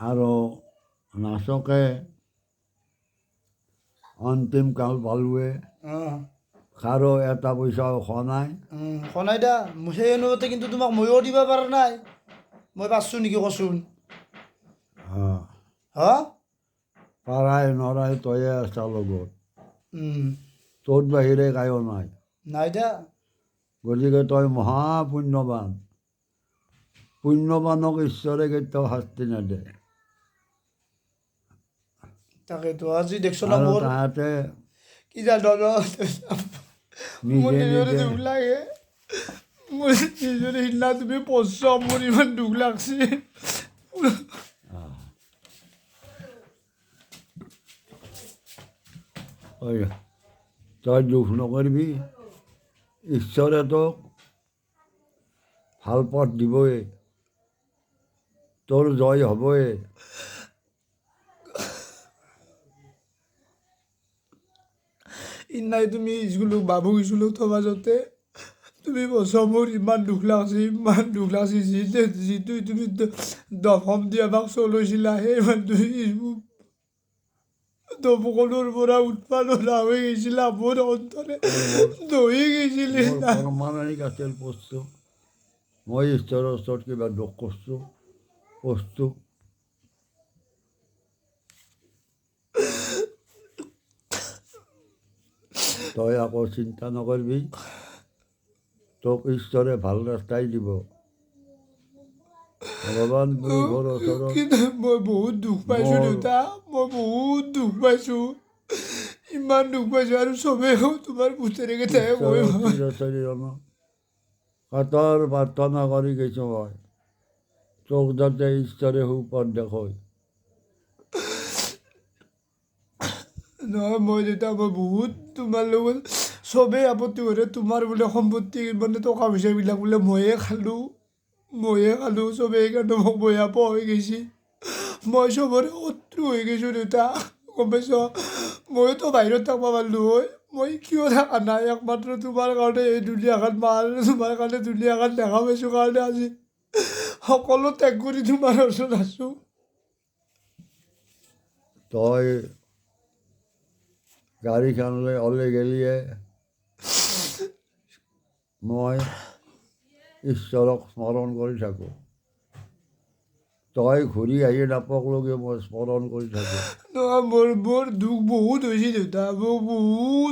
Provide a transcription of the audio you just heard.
আৰু নাচকে অন্তিম কাল পালোৱে কাৰো এটা পইচাও খোৱা নাই। শুনাই দা সেই অনুমতি কিন্তু তোমাক ময়ো দিব পৰা নাই। মই পাৰছোঁ নেকি কচোন? হা পাৰাই নৰাই তয়ে আছা লগত, তোৰ বাহিৰে কায়ো নাই। নাই দা। গতিকে তই মহাপুণ্যৱান। পুণ্যৱানক ঈশ্বৰে কেতিয়াও শাস্তি নেদে। তাকেতো আজি দেখছো না আৰু মোৰ তাহাঁতে কি জানো মোৰ নিজে নিজৰে নিজে দুখ লাগে। মোৰ নিজৰে সিদিনা তুমি পঢ়ছ মোৰ ইমান দুখ লাগছে। ঐ তই দুখ নকৰিবি, ঈশ্বৰে তোক ভাল পথ দিবই, তোৰ জয় হ'বই। সিদিনাই তুমি স্কুলত বাবুক স্কুলত থবা যাওঁতে তুমি বছ মোৰ ইমান দুখ লাগছে, ইমান দুখ লাগছে। যিটো তুমি দশম দি আমাক চলাইছিলা সেই মানুহ দমকলৰ পৰা উঠবা নোৱাৰা হৈ গৈছিলা। মোৰ অন্তৰে দহি গৈছিল। পৰমাণিক আছিল পস্তু। মই ঈশ্বৰৰ ওচৰত কিবা দুখ কৰিছোঁ পস্তু। তই আকৌ চিন্তা নকৰিবি, তোক ঈশ্বৰে ভাল ৰাস্তাই দিব। ভগৱান পুৰুষৰ ওচৰত কিন্তু মই বহুত দুখ পাইছোঁ দেউতা, মই বহুত দুখ পাইছোঁ, ইমান দুখ পাইছোঁ। আৰু চবেই তোমাৰ পুতেৰে কেইটাই কাতৰ প্ৰাৰ্থনা কৰি গৈছোঁ মই, তোক যাতে ঈশ্বৰে সুপথ দেখুৱায়। নহয় মই দেউতা মই বহুত তোমাৰ লগত চবেই আপত্তি কৰে, তোমাৰ বোলে সম্পত্তি মানে টকা পইচাবিলাক বোলে ময়ে খালোঁ। চবেই সেইকাৰণে মোক বেয়া পোৱা হৈ গৈছে। মই চবৰে শত্ৰু হৈ গৈছোঁ দেউতা, গম পাইছ? ময়োতো বাহিৰত থাকিব পাৰিলোঁ হয়, মই কিয় থকা নাই? একমাত্ৰ তোমাৰ কাৰণে এই দুনীয়াখন তোমাৰ কাৰণে দুনীয়াখন দেখা পাইছোঁ কাৰণে আজি সকলো ত্যাগ কৰি তোমাৰ ওচৰত আছোঁ। তই গাড়ীখনলৈ ওলাই গেলিয়ে মই ঈশ্বৰক স্মৰণ কৰি থাকোঁ। তই ঘূৰি আহি নাপাকলৈকে মই স্মৰণ কৰি থাকোঁ। নহয় মোৰ দুখ বহুত হৈছে দেউতা, মোৰ বহুত